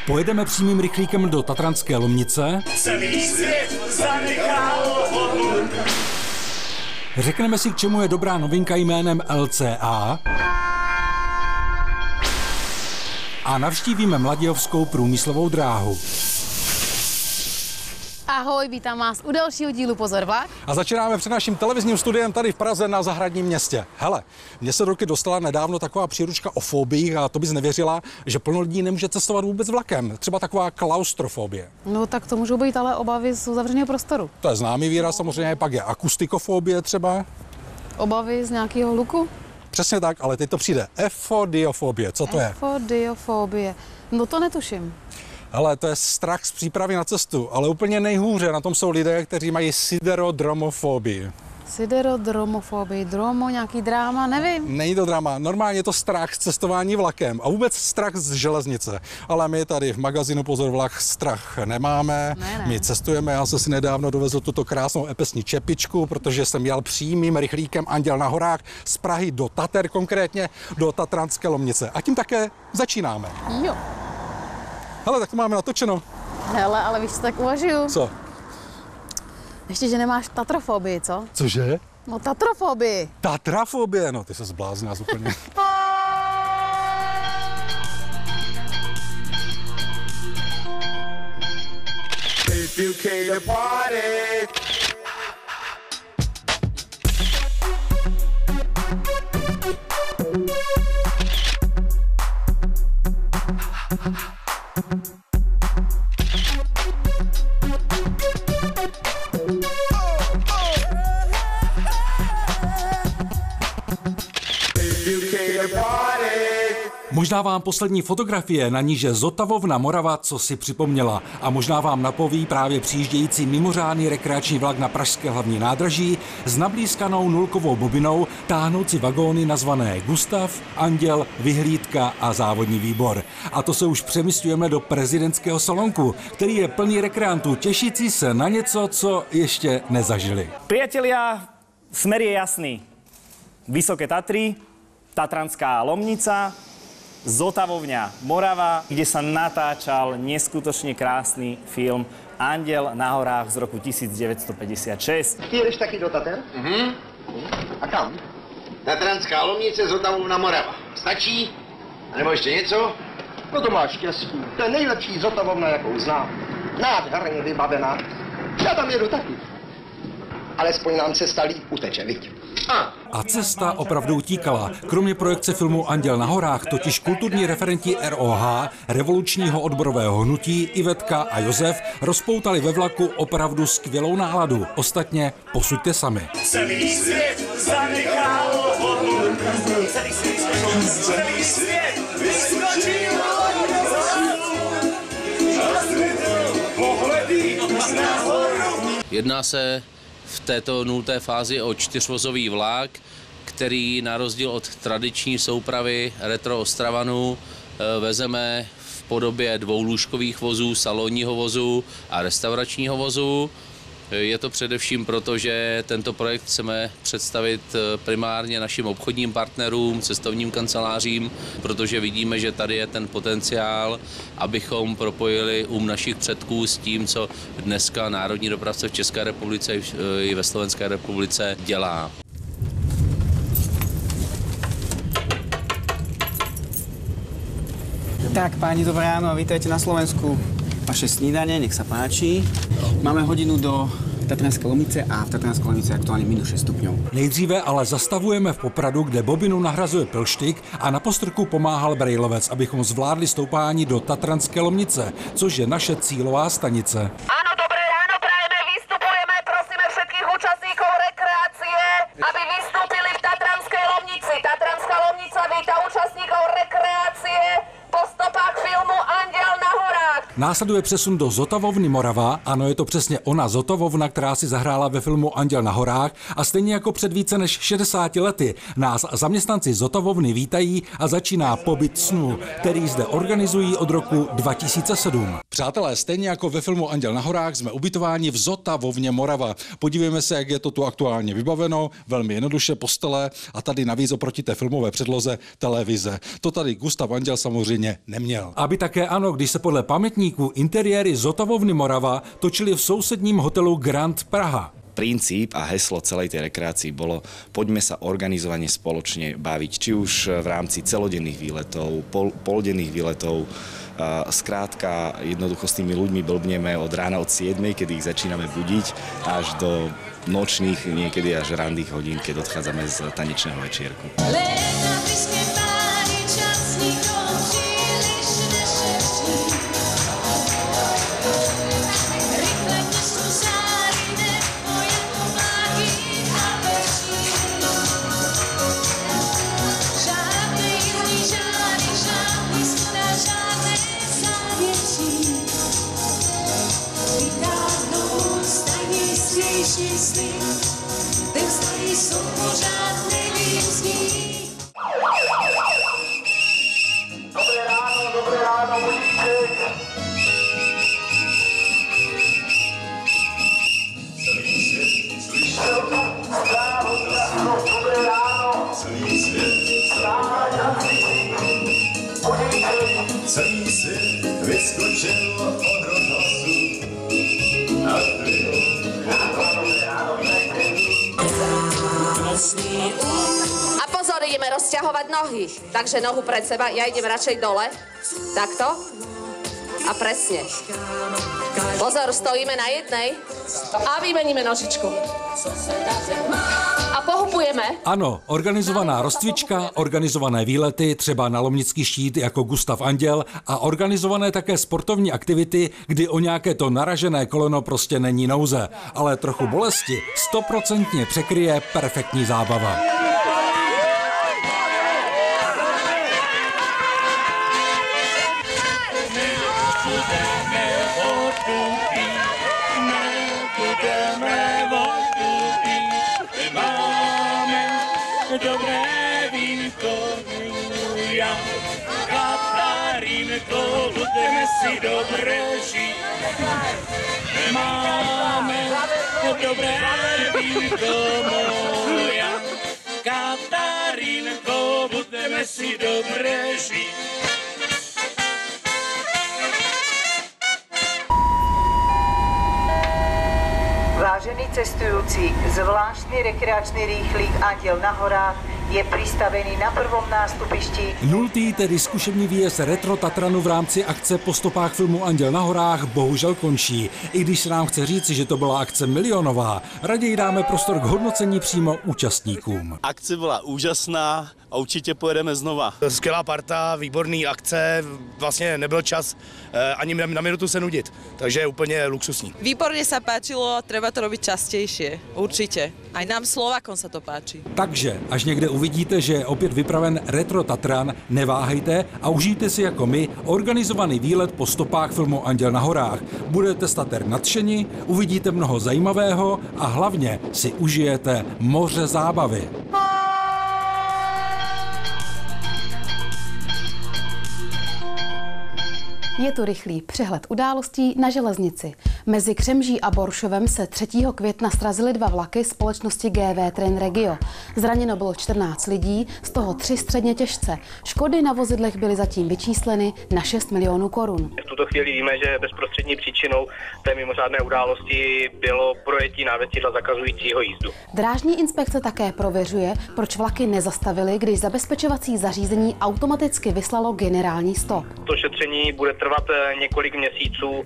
Pojedeme přímým rychlíkem do Tatranské Lomnice. Celý svět zanechal vodu. Řekneme si, k čemu je dobrá novinka jménem LCA. A navštívíme Mladějovskou průmyslovou dráhu. Ahoj, vítám vás u dalšího dílu Pozor vlak. A začínáme před naším televizním studiem tady v Praze na Zahradním městě. Hele, mně se do ruky dostala nedávno taková příručka o fobiích a to bys nevěřila, že plno lidí nemůže cestovat vůbec vlakem. Třeba taková klaustrofobie. No tak to můžou být ale obavy z uzavřeného prostoru. To je známý výraz, samozřejmě pak je akustikofobie třeba. Obavy z nějakého hluku? Přesně tak, ale teď to přijde efodiofobie. Co to je? Efodiofobie. No to netuším. Ale to je strach z přípravy na cestu, ale úplně nejhůře na tom jsou lidé, kteří mají siderodromofobii. Siderodromofobii, dromo, nějaký dráma, nevím. Není to drama, normálně je to strach z cestování vlakem a vůbec strach z železnice. Ale my tady v magazínu Pozor vlak strach nemáme, Ne. My cestujeme, já jsem si nedávno dovezl tuto krásnou epesní čepičku, protože jsem jel přímým rychlíkem Anděl na horách z Prahy do Tater, konkrétně do Tatranské Lomnice. A tím také začínáme. Jo. Hele, tak to máme natočeno. Hele, ale víš, co tak uvažuju? Co? Ještě, že nemáš tatrofobii, co? Cože? No tatrofobii. Tatrafobie, no ty se zbláznila úplně. If you came to party. Možná vám poslední fotografie na níže Zotavovna Morava co si připomněla a možná vám napoví právě přijíždějící mimořádný rekreační vlak na pražské hlavní nádraží s nablízkanou nulkovou bobinou táhnoucí vagóny nazvané Gustav, Anděl, Vyhlídka a Závodní výbor. A to se už přemysťujeme do prezidentského salonku, který je plný rekreantů těšící se na něco, co ještě nezažili. Priatelia, smer je jasný. Vysoké Tatry, Tatranská Lomnica, Zotavovňa Morava, kde sa natáčal neskutočne krásny film Anděl na horách z roku 1956. Ty jedeš taky do Tater? A kam? Tatranská Lomnice, Zotavovna Morava. Stačí? A nebo ještě něco? No to máš štěstí. To je nejlepší Zotavovna, jakou znám. Nádherně vybavená. Já tam jedu taky. Alespoň nám cesta líp uteče, viď? A cesta opravdu utíkala. Kromě projekce filmu Anděl na horách totiž kulturní referenti ROH, revolučního odborového hnutí, Ivetka a Josef rozpoutali ve vlaku opravdu skvělou náladu. Ostatně posuďte sami. Celý svět zanechal vodu. Celý svět vyskočil pohledy nahoru. Jedná se v této nulté fázi o čtyřvozový vlak, který na rozdíl od tradiční soupravy retro Ostravanu vezeme v podobě dvoulůžkových vozů, salonního vozu a restauračního vozu. Je to především proto, že tento projekt chceme představit primárně našim obchodním partnerům, cestovním kancelářím, protože vidíme, že tady je ten potenciál, abychom propojili našich předků s tím, co dneska národní dopravce v České republice i ve Slovenské republice dělá. Tak, páni, dobré ráno a vítajte na Slovensku. Vaše snídanie, nech sa páči. Máme hodinu do Tatranské Lomnice a v Tatranské Lomnici je aktuálně minus 6 stupňov. Nejdříve ale zastavujeme v Popradu, kde bobinu nahrazuje pilštyk a na postrku pomáhal brejlovec, abychom zvládli stoupání do Tatranské Lomnice, což je naše cílová stanice. Áno, dobré ráno, prajeme, vystupujeme, prosíme všetkých účastníkov rekreácie, aby vystúpili v Tatranskej Lomnici. Tatranská Lomnica víta účastníkov rekreácie po stopách filmu Anděl na horách. Následuje přesun do Zotavovny Morava. Ano, je to přesně ona Zotavovna, která si zahrála ve filmu Anděl na horách, a stejně jako před více než 60 lety nás zaměstnanci Zotavovny vítají a začíná pobyt snů, který zde organizují od roku 2007. Přátelé, stejně jako ve filmu Anděl na horách jsme ubytováni v Zotavovně Morava. Podívejme se, jak je to tu aktuálně vybaveno, velmi jednoduše, postele a tady navíc oproti té filmové předloze televize. To tady Gustav Anděl samozřejmě neměl. Aby také ano, když se podle pamětníků interiéry Zotavovny Morava točili v sousedním hotelu Grand Praha. Princíp a heslo celej tej rekreácii bolo: poďme sa organizovane spoločne baviť, či už v rámci celodenných výletov, poldenných výletov. Skrátka, jednoducho s tými ľuďmi blbneme od rána od 7, kedy ich začíname budiť, až do nočných, niekedy až ranných hodín, keď odchádzame z tanečného večierku. Dobré ráno, budíček. Celý svět slyšel to, dobré ráno. Celý svět celý svět vyskočil od rozhlasu a A pozor, ideme rozťahovať nohy. Takže nohu pred seba, ja idem radšej dole. Takto. A presne. Pozor, stojíme na jednej. A vymeníme nožičku. A pohupujeme. Ano, organizovaná rozcvička, organizované výlety, třeba na Lomnický štít jako Gustav Anděl, a organizované také sportovní aktivity, kdy o nějaké to naražené koleno prostě není nouze. Ale trochu bolesti 100% překryje perfektní zábava. Dobré vínko, Katarínko, budeme si dobře žít. Máme dobré vínko moja, Katarínko, budeme si dobře žít. Vážení cestujúci, zvláštny rekreačný rýchlik Anděl na horách je pristavený na prvom nástupišti. Nultý, tedy zkušební výjezd Retro Tatranu v rámci akce Po stopách filmu Anděl na horách bohužel končí. I když se nám chce říci, že to byla akce milionová, raději dáme prostor k hodnocení přímo účastníkům. Akce byla úžasná a určitě pojedeme znova. Skvělá parta, výborný akce, vlastně nebyl čas ani na minutu se nudit, takže je úplně luxusní. Výborne sa páčilo, treba to robiť častejšie, určite. Aj nám Slovákom sa to páči. Takže, až někde uvidíte, že je opět vypraven Retro Tatran, neváhejte a užijte si jako my organizovaný výlet po stopách filmu Anděl na horách. Budete z Tater nadšeni, uvidíte mnoho zajímavého a hlavně si užijete moře zábavy. Je tu rychlý přehled událostí na železnici. Mezi Křemží a Boršovem se 3. května srazily 2 vlaky společnosti GV Train Regio. Zraněno bylo 14 lidí, z toho 3 středně těžce. Škody na vozidlech byly zatím vyčísleny na 6 milionů korun. V tuto chvíli víme, že bezprostřední příčinou té mimořádné události bylo projetí návěstidla zakazujícího jízdu. Drážní inspekce také prověřuje, proč vlaky nezastavily, když zabezpečovací zařízení automaticky vyslalo generální stop. To šetření bude trvat několik měsíců.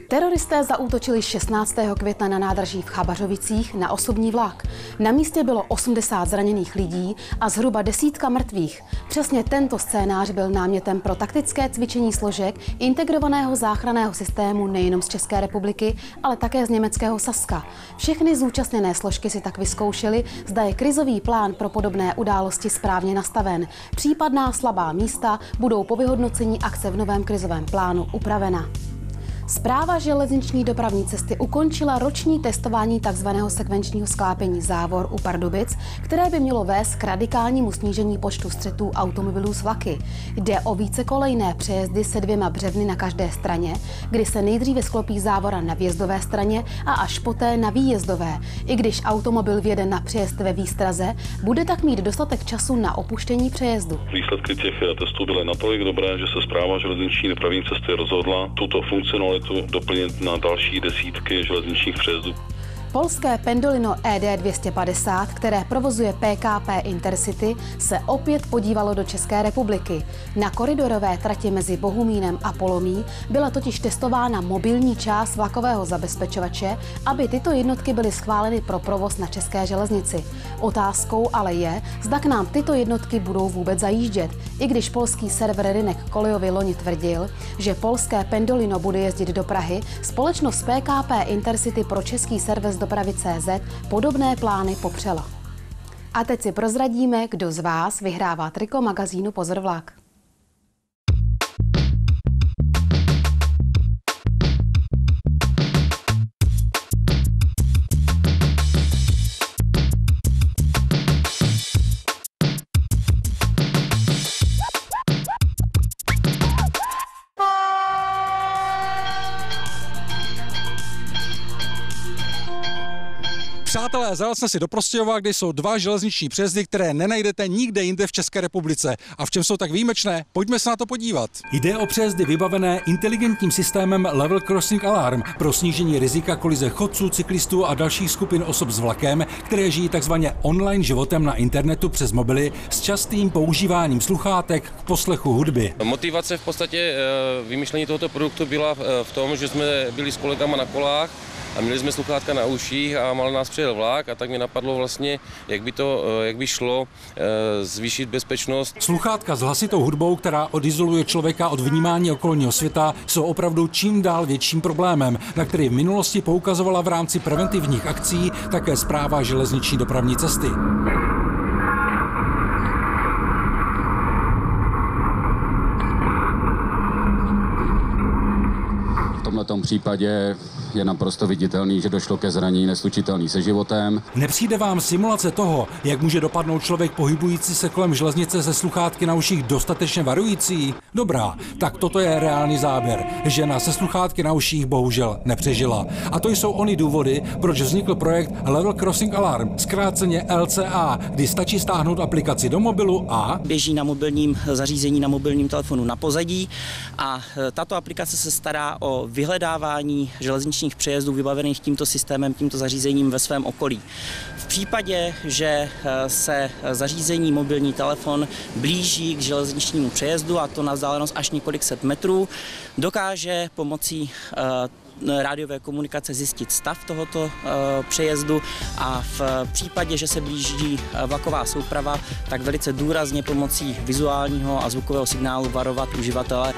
Teroristé zaútočili 16. května na nádraží v Chabařovicích na osobní vlak. Na místě bylo 80 zraněných lidí a zhruba 10 mrtvých. Přesně tento scénář byl námětem pro taktické cvičení složek integrovaného záchranného systému nejenom z České republiky, ale také z německého Saska. Všechny zúčastněné složky si tak vyzkoušely, zda je krizový plán pro podobné události správně nastaven. Případná slabá místa budou po vyhodnocení akce v novém krizovém plánu upravena. Správa železniční dopravní cesty ukončila roční testování tzv. Sekvenčního sklápění Závor u Pardubic, které by mělo vést k radikálnímu snížení počtu střetů automobilů s vlaky. Jde o vícekolejné přejezdy se 2 břevny na každé straně, kdy se nejdříve sklopí závora na vjezdové straně a až poté na výjezdové. I když automobil vjede na přejezd ve výstraze, bude tak mít dostatek času na opuštění přejezdu. Výsledky těch testů byly natolik dobré, že se Správa železniční dopravní cesty rozhodla tuto funkcionalitu doplnit na další desítky železničních přejezdů. Polské Pendolino ED 250, které provozuje PKP Intercity, se opět podívalo do České republiky. Na koridorové trati mezi Bohumínem a Polomí byla totiž testována mobilní část vlakového zabezpečovače, aby tyto jednotky byly schváleny pro provoz na české železnici. Otázkou ale je, zda k nám tyto jednotky budou vůbec zajíždět, i když polský server Rynek Kolejovi loni tvrdil, že polské Pendolino bude jezdit do Prahy, společnost PKP Intercity pro český servis Dopravy.cz podobné plány popřela. A teď si prozradíme, kdo z vás vyhrává triko magazínu Pozor vlak. Přátelé, zajel jsem si do Prostějova, kde jsou 2 železniční přejezdy, které nenajdete nikde jinde v České republice. A v čem jsou tak výjimečné? Pojďme se na to podívat. Jde o přejezdy vybavené inteligentním systémem Level Crossing Alarm pro snížení rizika kolize chodců, cyklistů a dalších skupin osob s vlakem, které žijí takzvaně online životem na internetu přes mobily s častým používáním sluchátek k poslechu hudby. Motivace v podstatě vymýšlení tohoto produktu byla v tom, že jsme byli s kolegama na kolách a měli jsme sluchátka na uších a mal nás přijel vlak a tak mi napadlo vlastně, jak by šlo zvýšit bezpečnost. Sluchátka s hlasitou hudbou, která odizoluje člověka od vnímání okolního světa, jsou opravdu čím dál větším problémem, na který v minulosti poukazovala v rámci preventivních akcí také Správa železniční dopravní cesty. V tomto případě je naprosto viditelný, že došlo ke zranění neslučitelný se životem. Nepřijde vám simulace toho, jak může dopadnout člověk pohybující se kolem železnice se sluchátky na uších dostatečně varující? Dobrá, tak toto je reálný záběr. Žena se sluchátky na uších bohužel nepřežila. A to jsou ony důvody, proč vznikl projekt Level Crossing Alarm, zkráceně LCA, kdy stačí stáhnout aplikaci do mobilu a běží na mobilním zařízení, na mobilním telefonu na pozadí a tato aplikace se stará o vyhledávání železničních přejezdů vybavených tímto systémem, tímto zařízením ve svém okolí. V případě, že se zařízení mobilní telefon blíží k železničnímu přejezdu, a to na vzdálenost až několik set metrů, dokáže pomocí rádiové komunikace zjistit stav tohoto přejezdu a v případě, že se blíží vlaková souprava, tak velice důrazně pomocí vizuálního a zvukového signálu varovat uživatele.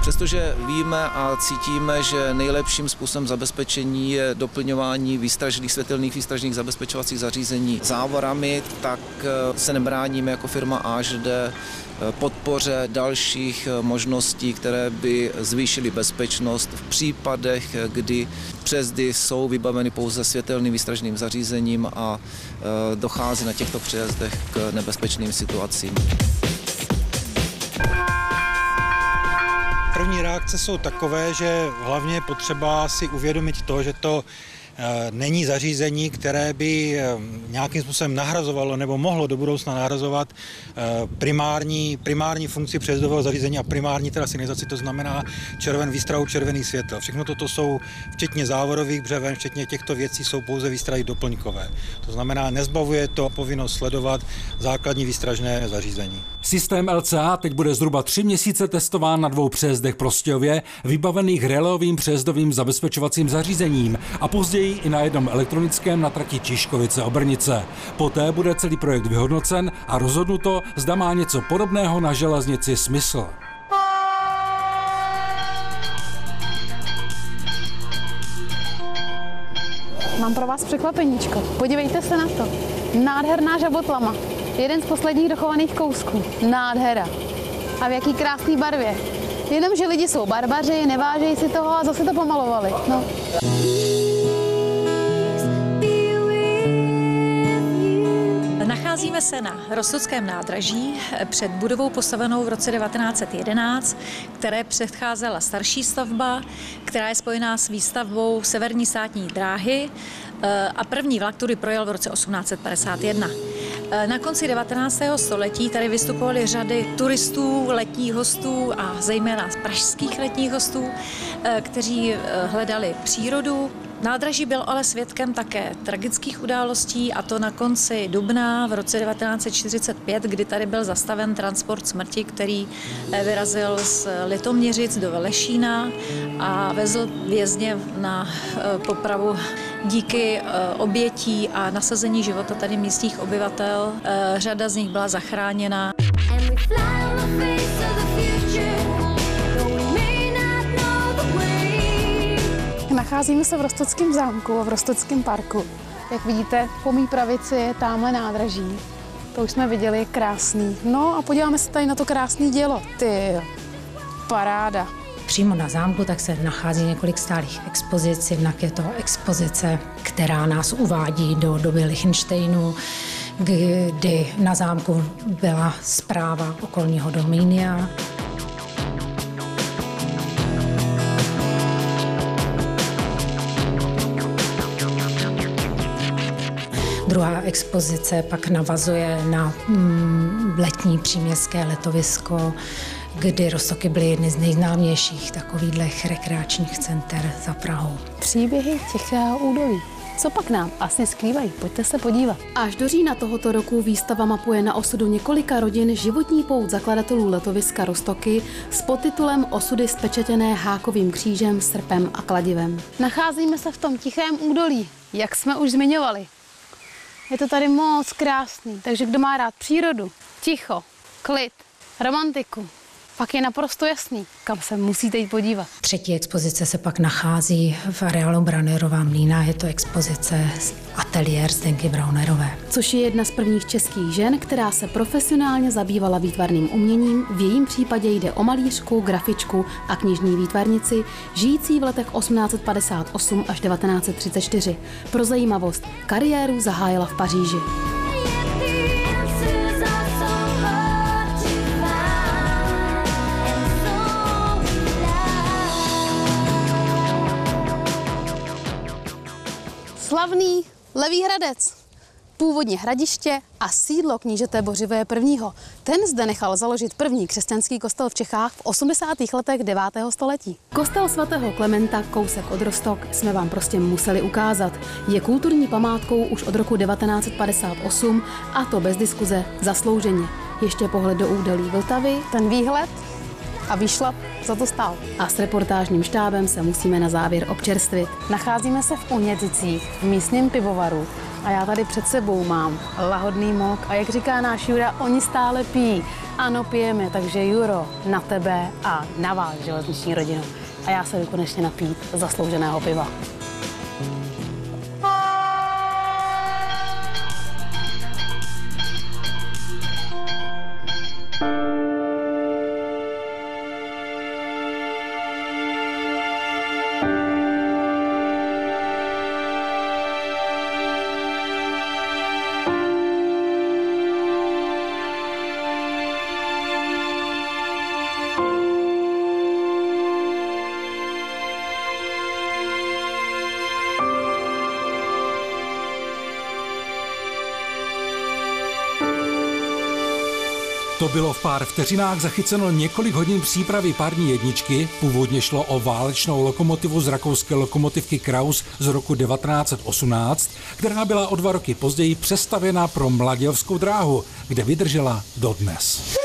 Přestože víme a cítíme, že nejlepším způsobem zabezpečení je doplňování světelných výstražných zabezpečovacích zařízení závorami, tak se nebráníme jako firma AŽD podpoře dalších možností, které by zvýšily bezpečnost v případech, kdy přejezdy jsou vybaveny pouze světelným výstražným zařízením a dochází na těchto přejezdech k nebezpečným situacím. První reakce jsou takové, že hlavně je potřeba si uvědomit to, že to není zařízení, které by nějakým způsobem nahrazovalo nebo mohlo do budoucna nahrazovat primární funkci přejezdového zařízení a primární teda signalizaci, to znamená výstrahu červených světel. Všechno toto jsou, včetně závorových břeven, včetně těchto věcí, jsou pouze výstrahy doplňkové. To znamená, nezbavuje to povinnost sledovat základní výstražné zařízení. Systém LCA teď bude zhruba 3 měsíce testován na 2 přejezdech Prostějově, vybavených relovým přejezdovým zabezpečovacím zařízením a později i na jednom elektronickém na trati Číškovice-Obrnice. Poté bude celý projekt vyhodnocen a rozhodnuto, zda má něco podobného na železnici smysl. Mám pro vás překvapeníčko. Podívejte se na to. Nádherná žabotlama. Jeden z posledních dochovaných kousků. Nádhera. A v jaký krásný barvě. Jenomže lidi jsou barbaři, nevážejí si toho a zase to pomalovali. No. Nacházíme se na Rostockém nádraží před budovou postavenou v roce 1911, které předcházela starší stavba, která je spojená s výstavbou severní státní dráhy a první vlak tudy projel v roce 1851. Na konci 19. století tady vystupovaly řady turistů, letních hostů a zejména pražských letních hostů, kteří hledali přírodu. Nádraží byl ale svědkem také tragických událostí, a to na konci dubna v roce 1945, kdy tady byl zastaven transport smrti, který vyrazil z Litoměřic do Velešína a vezl vězně na popravu. Díky obětí a nasazení života tady místních obyvatel řada z nich byla zachráněna. Nacházíme se v Rostockém zámku a v Rostockém parku. Jak vidíte, po mý pravici je támhle nádraží. To už jsme viděli, je krásný. No a podíváme se tady na to krásné dělo. Ty, paráda. Přímo na zámku tak se nachází několik stálých expozic. Jednak je to expozice, která nás uvádí do doby Lichtensteinu, kdy na zámku byla správa okolního dominia. Druhá expozice pak navazuje na letní příměstské letovisko, kdy Roztoky byly jedny z nejznámějších takových rekreačních center za Prahou. Příběhy Tichého údolí. Co pak nám asi skrývají? Pojďte se podívat. Až do října tohoto roku výstava mapuje na osudu několika rodin životní pout zakladatelů letoviska Roztoky s podtitulem Osudy spečetěné hákovým křížem, srpem a kladivem. Nacházíme se v tom Tichém údolí, jak jsme už zmiňovali. Je to tady moc krásný, takže kdo má rád přírodu, ticho, klid, romantiku, pak je naprosto jasný, kam se musíte jít podívat. Třetí expozice se pak nachází v areálu Braunerova mlýna, je to expozice ateliér Zdenky Braunerové. Což je jedna z prvních českých žen, která se profesionálně zabývala výtvarným uměním. V jejím případě jde o malířku, grafičku a knižní výtvarnici, žijící v letech 1858 až 1934. Pro zajímavost, kariéru zahájila v Paříži. Slavný Levý Hradec, původně hradiště a sídlo knížete Bořivoje I. Ten zde nechal založit první křesťanský kostel v Čechách v 80. letech 9. století. Kostel svatého Klementa, kousek od Roztok, jsme vám prostě museli ukázat. Je kulturní památkou už od roku 1958 a to bez diskuze zaslouženě. Ještě pohled do údolí Vltavy, ten výhled a výšlap za to stál. A s reportážním štábem se musíme na závěr občerstvit. Nacházíme se v Uněticích, v místním pivovaru. A já tady před sebou mám lahodný mok. A jak říká náš Jura, oni stále pijí. Ano, pijeme, takže Juro, na tebe a na vás, železniční rodinu. A já se jdu konečně napít zaslouženého piva. To bylo v pár vteřinách zachyceno několik hodin přípravy pární jedničky. Původně šlo o válečnou lokomotivu z rakouské lokomotivky Krauss z roku 1918, která byla o 2 roky později přestavěna pro Mladějovskou dráhu, kde vydržela dodnes.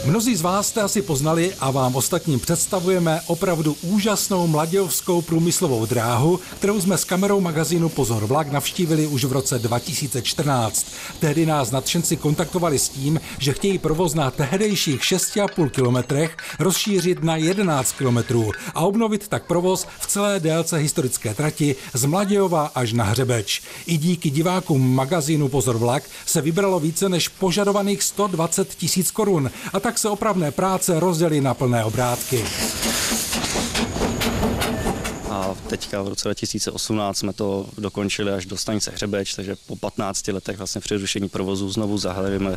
Mnozí z vás jste asi poznali a vám ostatním představujeme opravdu úžasnou Mladějovskou průmyslovou dráhu, kterou jsme s kamerou magazínu Pozor vlak navštívili už v roce 2014. Tehdy nás nadšenci kontaktovali s tím, že chtějí provoz na tehdejších 6,5 kilometrech rozšířit na 11 kilometrů a obnovit tak provoz v celé délce historické trati z Mladějova až na Hřebeč. I díky divákům magazínu Pozor vlak se vybralo více než požadovaných 120 000 korun a tak se opravné práce rozdělí na plné obrátky. A teďka v roce 2018 jsme to dokončili až do stanice Hřebeč, takže po 15 letech vlastně přerušení provozu znovu zahájíme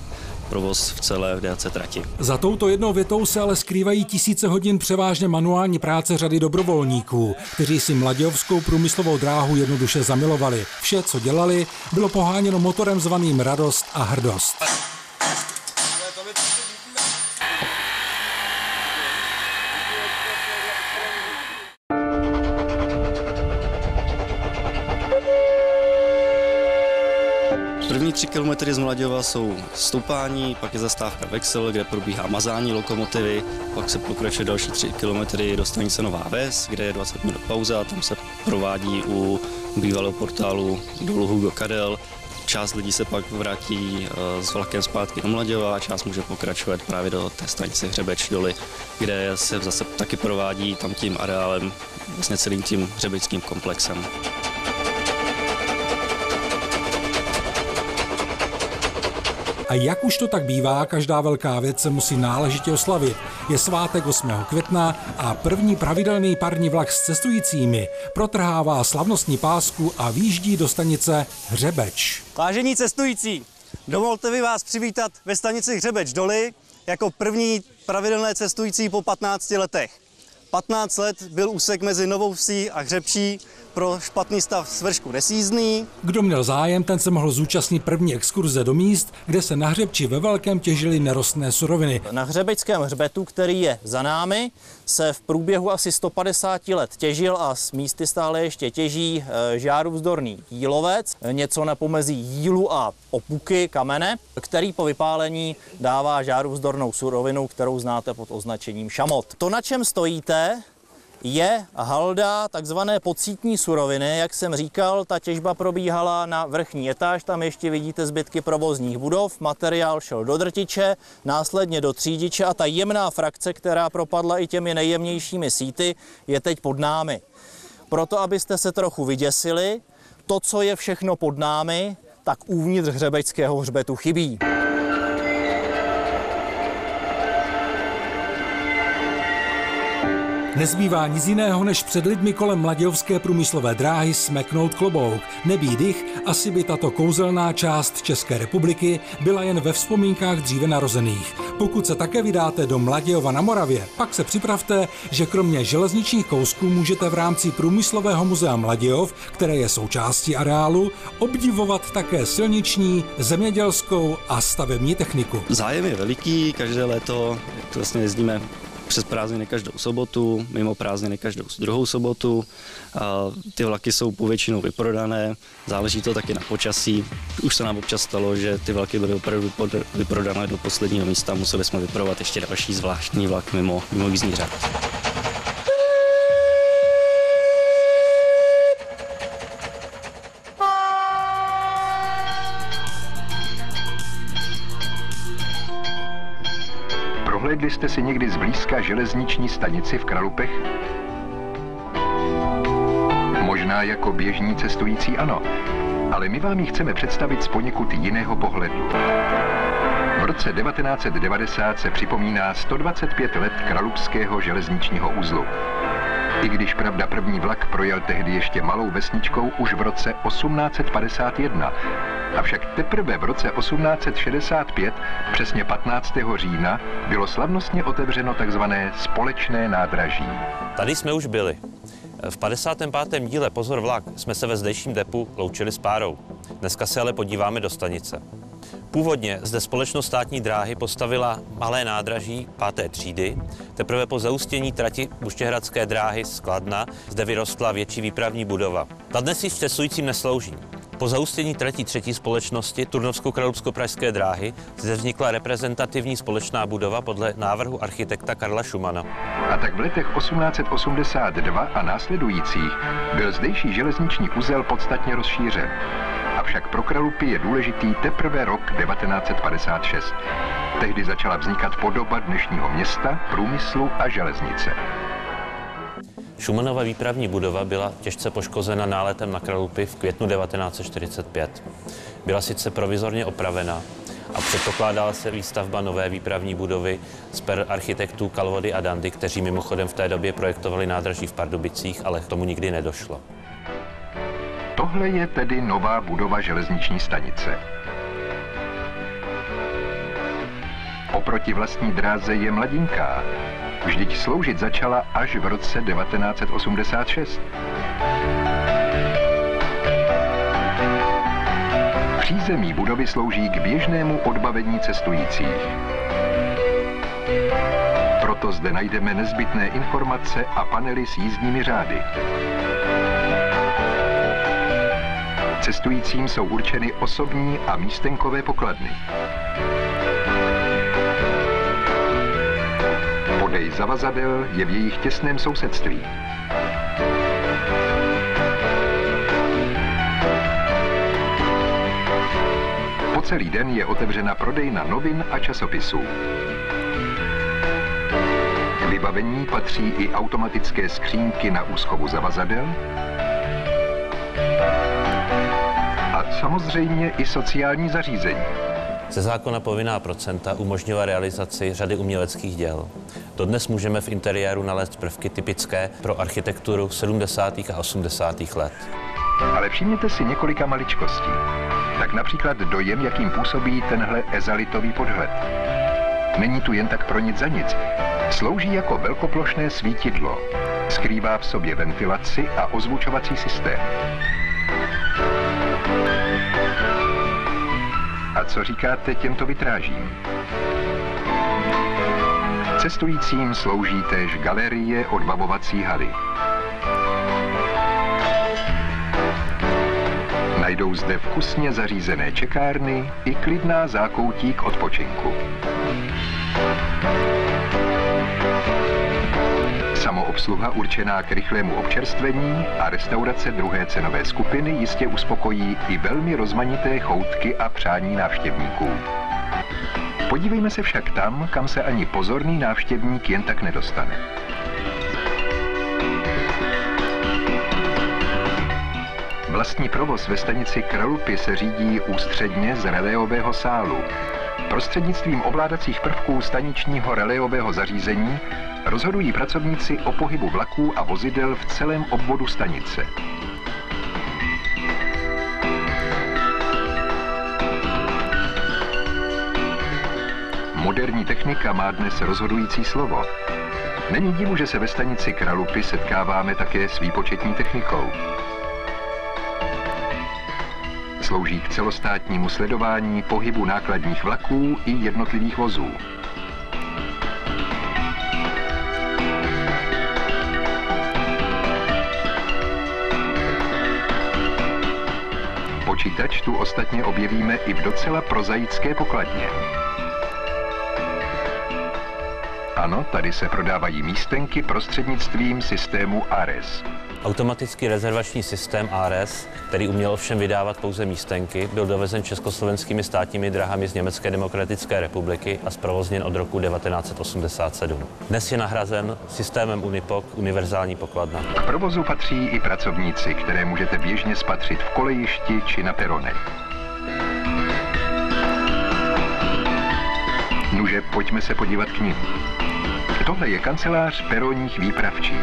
provoz v celé délce trati. Za touto jednou větou se ale skrývají tisíce hodin převážně manuální práce řady dobrovolníků, kteří si Mladějovskou průmyslovou dráhu jednoduše zamilovali. Vše, co dělali, bylo poháněno motorem zvaným Radost a hrdost. První 3 kilometry z Mladějova jsou stoupání, pak je zastávka Vexel, kde probíhá mazání lokomotivy, pak se pokračuje další 3 kilometry do stanice Nová Ves, kde je 20 minut pauza, tam se provádí u bývalého portálu dolu Hugo Kadel. Část lidí se pak vrátí s vlakem zpátky do Mladějova a část může pokračovat právě do té stanice Hřebeč doly, kde se zase taky provádí tam tím areálem, vlastně celým tím hřebečským komplexem. A jak už to tak bývá, každá velká věc se musí náležitě oslavit. Je svátek 8. května a první pravidelný parní vlak s cestujícími protrhává slavnostní pásku a výjíždí do stanice Hřebeč. Vážení cestující, dovolte mi vás přivítat ve stanici Hřebeč doly jako první pravidelné cestující po 15 letech. 15 let byl úsek mezi Novou Vsí a Hřebčí pro špatný stav svršku nesjízdný. Kdo měl zájem, ten se mohl zúčastnit první exkurze do míst, kde se na Hřebči ve velkém těžily nerostné suroviny. Na Hřebečském hřbetu, který je za námi, se v průběhu asi 150 let těžil a z místy stále ještě těží žáruvzdorný jílovec, něco na pomezí jílu a opuky, kamene, který po vypálení dává žáruvzdornou surovinu, kterou znáte pod označením šamot. To, na čem stojíte, je halda takzvané podcítní suroviny. Jak jsem říkal, ta těžba probíhala na vrchní etáž, tam ještě vidíte zbytky provozních budov, materiál šel do drtiče, následně do třídiče a ta jemná frakce, která propadla i těmi nejjemnějšími síty, je teď pod námi. Proto, abyste se trochu vyděsili, to, co je všechno pod námi, tak uvnitř hřebečského hřbetu chybí. Nezbývá nic jiného, než před lidmi kolem Mladějovské průmyslové dráhy smeknout klobouk. Nebýt jich, asi by tato kouzelná část České republiky byla jen ve vzpomínkách dříve narozených. Pokud se také vydáte do Mladějova na Moravě, pak se připravte, že kromě železničních kousků můžete v rámci Průmyslového muzea Mladějov, které je součástí areálu, obdivovat také silniční, zemědělskou a stavební techniku. Zájem je veliký, každé léto vlastně jezdíme přes prázdniny každou sobotu, mimo prázdniny každou druhou sobotu. Ty vlaky jsou povětšinou vyprodané, záleží to taky na počasí. Už se nám občas stalo, že ty vlaky byly opravdu vyprodané do posledního místa, museli jsme vypravovat ještě další zvláštní vlak mimo jízdní řád. Prohlédli jste si někdy zblízka železniční stanici v Kralupech? Možná jako běžní cestující ano, ale my vám ji chceme představit z poněkud jiného pohledu. V roce 1990 se připomíná 125 let Kralupského železničního uzlu. I když pravda první vlak projel tehdy ještě malou vesničkou už v roce 1851, avšak teprve v roce 1865, přesně 15. října, bylo slavnostně otevřeno takzvané společné nádraží. Tady jsme už byli. V 55. díle Pozor vlak jsme se ve zdejším depu loučili s párou. Dneska se ale podíváme do stanice. Původně zde společnost Státní dráhy postavila malé nádraží 5. třídy. Teprve po zaústění trati Buštěhradské dráhy z Kladna zde vyrostla větší výpravní budova. Ta dnes již cestujícím neslouží. Po zaústění trati 3. společnosti Turnovsko-Kralupsko-Pražské dráhy zde vznikla reprezentativní společná budova podle návrhu architekta Karla Schumana. A tak v letech 1882 a následujících byl zdejší železniční uzel podstatně rozšířen. Avšak pro Kralupy je důležitý teprve rok 1956. Tehdy začala vznikat podoba dnešního města, průmyslu a železnice. Schumanova výpravní budova byla těžce poškozena náletem na Kralupy v květnu 1945. Byla sice provizorně opravena a předpokládala se výstavba nové výpravní budovy z per architektů Kalvody a Dandy, kteří mimochodem v té době projektovali nádraží v Pardubicích, ale k tomu nikdy nedošlo. Tohle je tedy nová budova železniční stanice. Oproti vlastní dráze je mladinká. Vždyť sloužit začala až v roce 1986. Přízemí budovy slouží k běžnému odbavení cestujících. Proto zde najdeme nezbytné informace a panely s jízdními řády. Cestujícím jsou určeny osobní a místenkové pokladny. Podej zavazadel je v jejich těsném sousedství. Po celý den je otevřena prodejna novin a časopisů. K vybavení patří i automatické skřínky na úschovu zavazadel a samozřejmě i sociální zařízení. Ze zákona povinná procenta umožnila realizaci řady uměleckých děl. Dodnes můžeme v interiéru nalézt prvky typické pro architekturu 70. a 80. let. Ale všimněte si několika maličkostí. Tak například dojem, jakým působí tenhle ezalitový podhled. Není tu jen tak pro nic za nic. Slouží jako velkoplošné svítidlo. Skrývá v sobě ventilaci a ozvučovací systém. A co říkáte těmto vitrážím? Cestujícím slouží též galerie odbavovací haly. Najdou zde vkusně zařízené čekárny i klidná zákoutí k odpočinku. Samoobsluha určená k rychlému občerstvení a restaurace druhé cenové skupiny jistě uspokojí i velmi rozmanité choutky a přání návštěvníků. Podívejme se však tam, kam se ani pozorný návštěvník jen tak nedostane. Vlastní provoz ve stanici Kralupy se řídí ústředně z relejového sálu. Prostřednictvím ovládacích prvků staničního relejového zařízení rozhodují pracovníci o pohybu vlaků a vozidel v celém obvodu stanice. Moderní technika má dnes rozhodující slovo. Není divu, že se ve stanici Kralupy setkáváme také s výpočetní technikou. Slouží k celostátnímu sledování pohybu nákladních vlaků i jednotlivých vozů. Počítač tu ostatně objevíme i v docela prozaické pokladně. Ano, tady se prodávají místenky prostřednictvím systému ARES. Automatický rezervační systém ARES, který uměl ovšem vydávat pouze místenky, byl dovezen československými státními dráhami z Německé demokratické republiky a zprovozněn od roku 1987. Dnes je nahrazen systémem Unipok, univerzální pokladna. K provozu patří i pracovníci, které můžete běžně spatřit v kolejišti či na peronech. Nuže, pojďme se podívat k nim. Tohle je kancelář peronních výpravčích.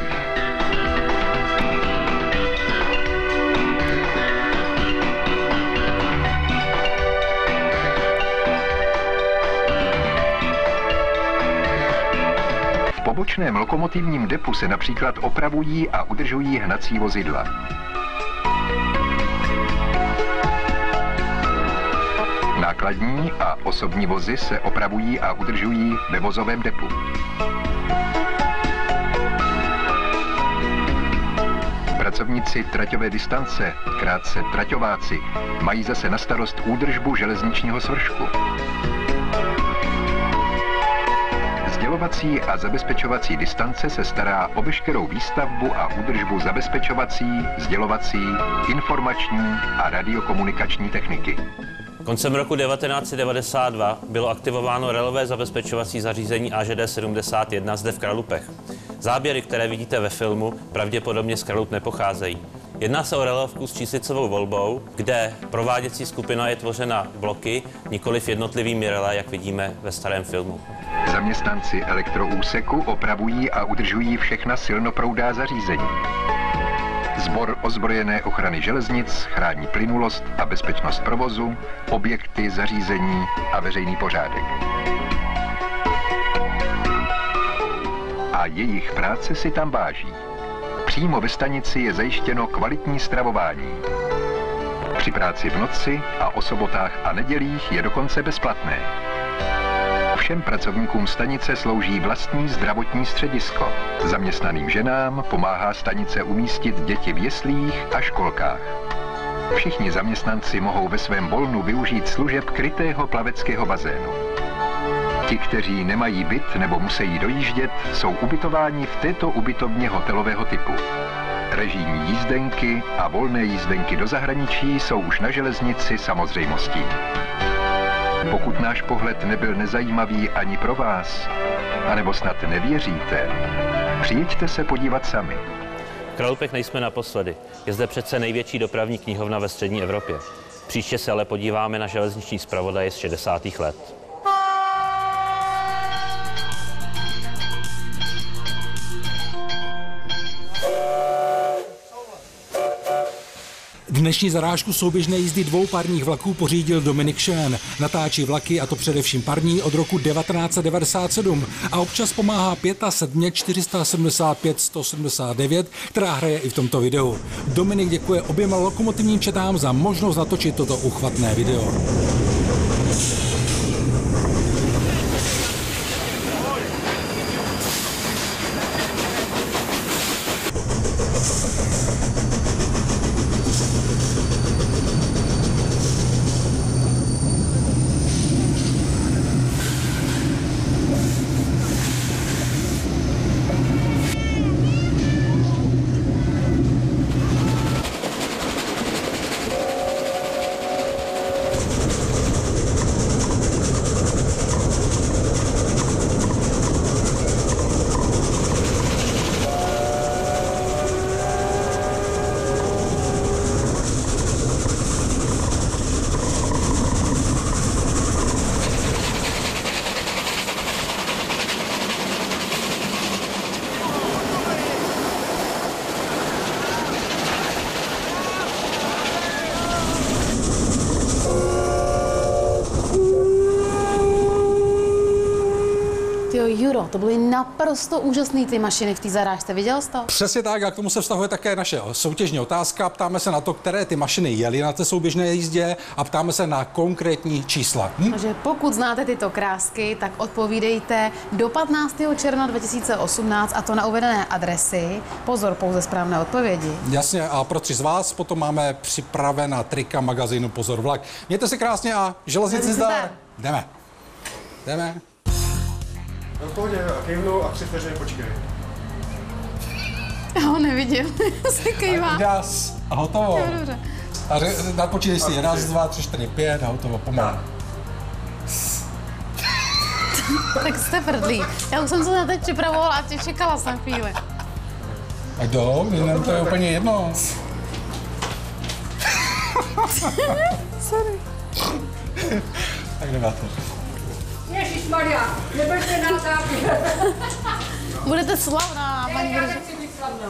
V pobočném lokomotivním depu se například opravují a udržují hnací vozidla. Na skladní a osobní vozy se opravují a udržují ve vozovém depu. Pracovníci traťové distance, krátce traťováci, mají zase na starost údržbu železničního svršku. Sdělovací a zabezpečovací distance se stará o veškerou výstavbu a údržbu zabezpečovací, sdělovací, informační a radiokomunikační techniky. Koncem roku 1992 bylo aktivováno relové zabezpečovací zařízení AŽD 71 zde v Kralupech. Záběry, které vidíte ve filmu, pravděpodobně z Kralup nepocházejí. Jedná se o relovku s číslicovou volbou, kde prováděcí skupina je tvořena bloky, nikoliv jednotlivými relé, jak vidíme ve starém filmu. Zaměstnanci elektroúseku opravují a udržují všechna silnoproudá zařízení. Sbor ozbrojené ochrany železnic chrání plynulost a bezpečnost provozu, objekty, zařízení a veřejný pořádek. A jejich práce si tam váží. Přímo ve stanici je zajištěno kvalitní stravování. Při práci v noci a o sobotách a nedělích je dokonce bezplatné. Všem pracovníkům stanice slouží vlastní zdravotní středisko. Zaměstnaným ženám pomáhá stanice umístit děti v jeslích a školkách. Všichni zaměstnanci mohou ve svém volnu využít služeb krytého plaveckého bazénu. Ti, kteří nemají byt nebo musí dojíždět, jsou ubytováni v této ubytovně hotelového typu. Režijní jízdenky a volné jízdenky do zahraničí jsou už na železnici samozřejmostí. Pokud náš pohled nebyl nezajímavý ani pro vás, anebo snad nevěříte, přijeďte se podívat sami. V Kralupech nejsme naposledy. Je zde přece největší dopravní knihovna ve střední Evropě. Příště se ale podíváme na železniční zpravodaje z 60. let. Dnešní zarážku souběžné jízdy dvou parních vlaků pořídil Dominik Šén. Natáčí vlaky, a to především parní, od roku 1997 a občas pomáhá 75 475 179, která hraje i v tomto videu. Dominik děkuje oběma lokomotivním četám za možnost natočit toto uchvatné video. Juro, to byly naprosto úžasné ty mašiny v té zarážce. Viděl jsi to? Přesně tak, a k tomu se vztahuje také naše soutěžní otázka. Ptáme se na to, které ty mašiny jely na té souběžné jízdě a ptáme se na konkrétní čísla. Takže pokud znáte tyto krásky, tak odpovídejte do 15. června 2018 a to na uvedené adresy. Pozor, pouze správné odpovědi. Jasně, a pro 3 z vás potom máme připravena trika magazínu Pozor vlak. Mějte se krásně a železnici zdar. Jdeme. Jdeme. No v pohodě, a kejvnu a 3 vteřiny počkej. Já ho neviděl, se kejvá. Jas, a hotovo. Jo, dobře. A napočítej si 1, 2, 3, 4, 5 a hotovo, pomalu. Tak jste prdlí. Já už jsem se na teď připravovala a tě čekala jsem chvíli. Ať jdou, jenom to je úplně jedno. Sorry. Tak jdeme. Ježišmarja, neberte nám záběr. Budete slavná, paní. Já nechci být slavná.